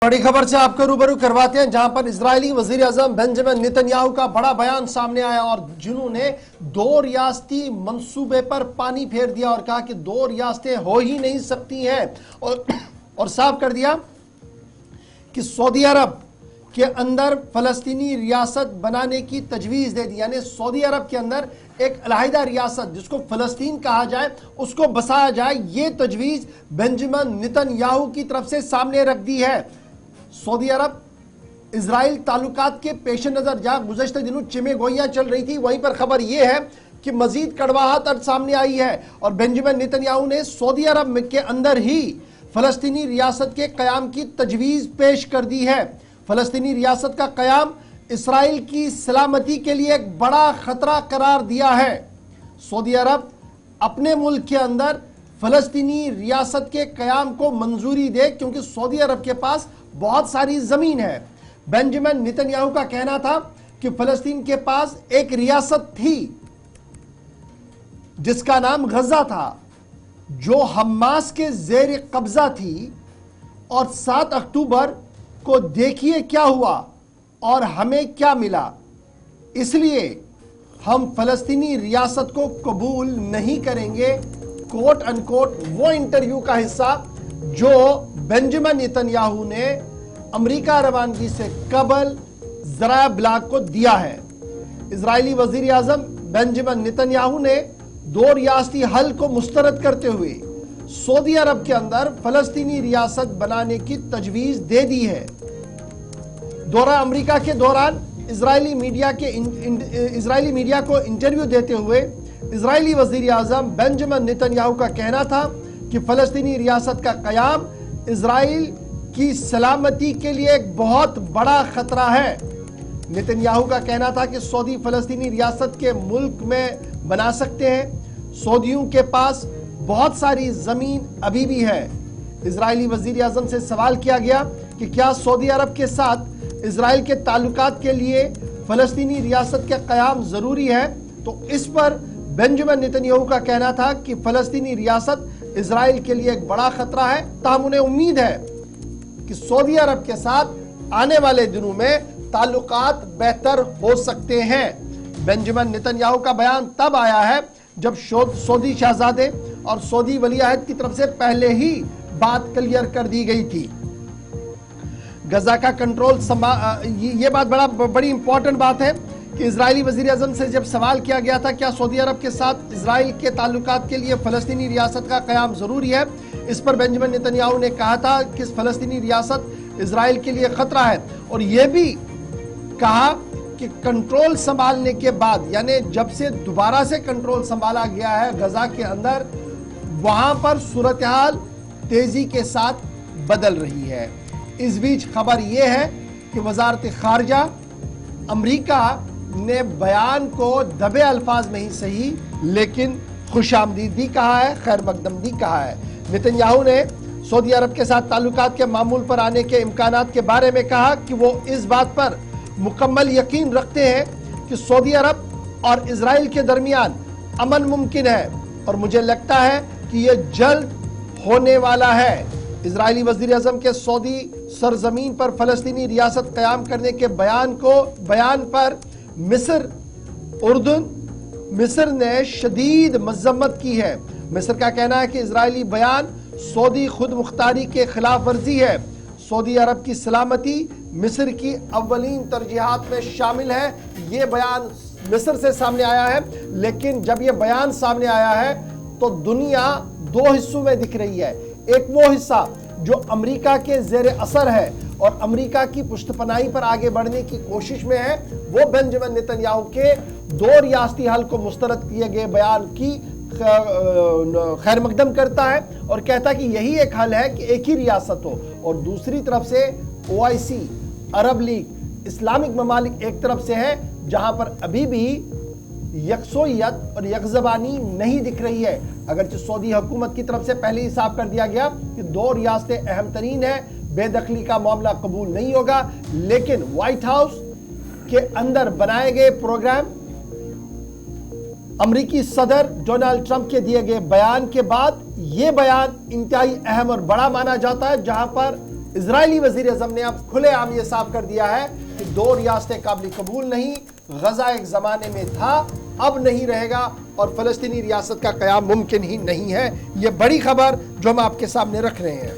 बड़ी खबर से आपको रूबरू करवाते हैं, जहां पर इजरायली वजीर आजम बेंजामिन नेतन्याहू का बड़ा बयान सामने आया और जिन्होंने दो रियासती मंसूबे पर पानी फेर दिया और कहा कि दो रियासतें हो ही नहीं सकती हैं और साफ कर दिया कि सऊदी अरब के अंदर फलस्तीनी रियासत बनाने की तजवीज़ दे दी। यानी सऊदी अरब के अंदर एक अलहदा रियासत जिसको फलस्तीन कहा जाए उसको बसाया जाए, ये तजवीज़ बेंजामिन नेतन्याहू की तरफ से सामने रख दी है। सऊदी अरब इजराइल ताल्लुकात के पेश नज़र जहाँ गुज़श्ता दिनों चिमे गोइयाँ चल रही थी, वहीं पर खबर यह है कि मजीद कड़वाहट अब सामने आई है और बेंजामिन नेतन्याहू ने सऊदी अरब के अंदर ही फलस्तीनी रियासत के क़याम की तजवीज़ पेश कर दी है। फलस्तीनी रियासत का क़याम इसराइल की सलामती के लिए एक बड़ा ख़तरा करार दिया है। सऊदी अरब अपने मुल्क के अंदर फलस्तीनी रियासत के क़याम को मंजूरी दे क्योंकि सऊदी अरब के पास बहुत सारी ज़मीन है। बेंजामिन नेतन्याहू का कहना था कि फलस्तीन के पास एक रियासत थी जिसका नाम गजा था, जो हमास के ज़ेर कब्जा थी, और 7 अक्टूबर को देखिए क्या हुआ और हमें क्या मिला, इसलिए हम फलस्तीनी रियासत को कबूल नहीं करेंगे। कोट अनकोट वो इंटरव्यू का हिस्सा जो बेंजामिन नेतन्याहू ने अमेरिका रवानगी से कबल ज़राए इब्लाग को दिया है। इजरायली वज़ीर आज़म बेंजामिन नेतन्याहू ने दो रियासती हल को मुस्तरद करते हुए सऊदी अरब के अंदर फलस्तीनी रियासत बनाने की तजवीज़ दे दी है। दौरा अमेरिका के दौरान इजरायली मीडिया को इंटरव्यू देते हुए इजरायली वज़ीर आज़म बेंजामिन नेतन्याहू का कहना था कि फलस्तीनी रियासत का क़याम इजराइल की सलामती के लिए एक बहुत बड़ा ख़तरा है। नेतन्याहू का कहना था कि सऊदी फलस्तीनी रियासत के मुल्क में बना सकते हैं। सऊदियों के पास बहुत सारी ज़मीन अभी भी है। इजरायली वज़ीर आज़म से सवाल किया गया कि क्या सऊदी अरब के साथ इजराइल के ताल्लुकात के लिए फलस्तीनी रियासत का क़याम ज़रूरी है, तो इस पर बेंजामिन नेतन्याहू का कहना था कि फलस्तीनी रियासत इजराइल के लिए एक बड़ा ख़तरा है। ताहम उन्हें उम्मीद है कि सऊदी अरब के साथ आने वाले दिनों में ताल्लुकात बेहतर हो सकते हैं। बेंजामिन नेतन्याहू का बयान तब आया है जब सऊदी शहजादे और सऊदी वली अहद की तरफ से पहले ही बात क्लियर कर दी गई थी। गजा का कंट्रोल ये बात बड़ी इंपॉर्टेंट बात है कि इजरायली वज़ीर आज़म से जब सवाल किया गया था क्या सऊदी अरब के साथ इजराइल के ताल्लुकात के लिए फ़लस्तीनी रियासत का क़याम ज़रूरी है, इस पर बेंजामिन नेतन्याहू ने कहा था कि फ़लस्तीनी रियासत इजराइल के लिए ख़तरा है और यह भी कहा कि कंट्रोल संभालने के बाद, यानी जब से दोबारा से कंट्रोल संभाला गया है गजा के अंदर, वहां पर सूरत हाल तेजी के साथ बदल रही है। इस बीच खबर यह है कि वजारत खारजा अमरीका ने बयान को दबे अल्फाज में ही सही लेकिन खुशामदीद भी कहा है, खैर मकदम भी कहा है। नेतन्याहू ने सऊदी अरब के साथ ताल्लुकात के मामूल पर आने के इम्कानात के बारे में कहा कि वो इस बात पर मुकम्मल यकीन रखते हैं कि सऊदी अरब और इजराइल के दरमियान अमन मुमकिन है और मुझे लगता है कि यह जल्द होने वाला है। इजरायली वज़ीर आज़म के सऊदी सरजमीन पर फलस्तीनी रियासत क़याम करने के बयान पर मिस्र ने शदीद मज़म्मत की है। मिस्र का कहना है कि इजरायली बयान सऊदी खुद मुख्तारी के खिलाफ वर्जी है। सऊदी अरब की सलामती मिस्र की अव्वलीन तरजीहात में शामिल है। ये बयान मिस्र से सामने आया है, लेकिन जब ये बयान सामने आया है तो दुनिया दो हिस्सों में दिख रही है। एक वो हिस्सा जो अमेरिका के ज़ेर असर है और अमेरिका की पुष्टपनाही पर आगे बढ़ने की कोशिश में है, वो बेंजामिन नेतन्याहू के दो रियासती हल को मुस्तरद किए गए बयान की खैर मकदम करता है और कहता है कि यही एक हल है कि एक ही रियासत हो। और दूसरी तरफ से OIC, अरब लीग, इस्लामिक ममालिक एक तरफ से है जहां पर अभी भी यकसोयत और यकज़बानी नहीं दिख रही है। अगरचे सऊदी हुकूमत की तरफ से पहले ही साफ कर दिया गया कि दो रियासतें अहम तरीन है, बेदखली का मामला कबूल नहीं होगा, लेकिन व्हाइट हाउस के अंदर बनाए गए प्रोग्राम, अमरीकी सदर डोनाल्ड ट्रंप के दिए गए बयान के बाद यह बयान इंतहाई अहम और बड़ा माना जाता है, जहां पर اسرائیلی وزیر اعظم نے اب کھلے عام یہ صاف کر دیا ہے کہ 2 ریاستیں قابل قبول نہیں، غزہ ایک زمانے میں تھا، اب نہیں رہے گا، اور فلسطینی ریاست کا قیام ممکن ہی نہیں ہے۔ یہ بڑی خبر جو ہم آپ کے سامنے رکھ رہے ہیں۔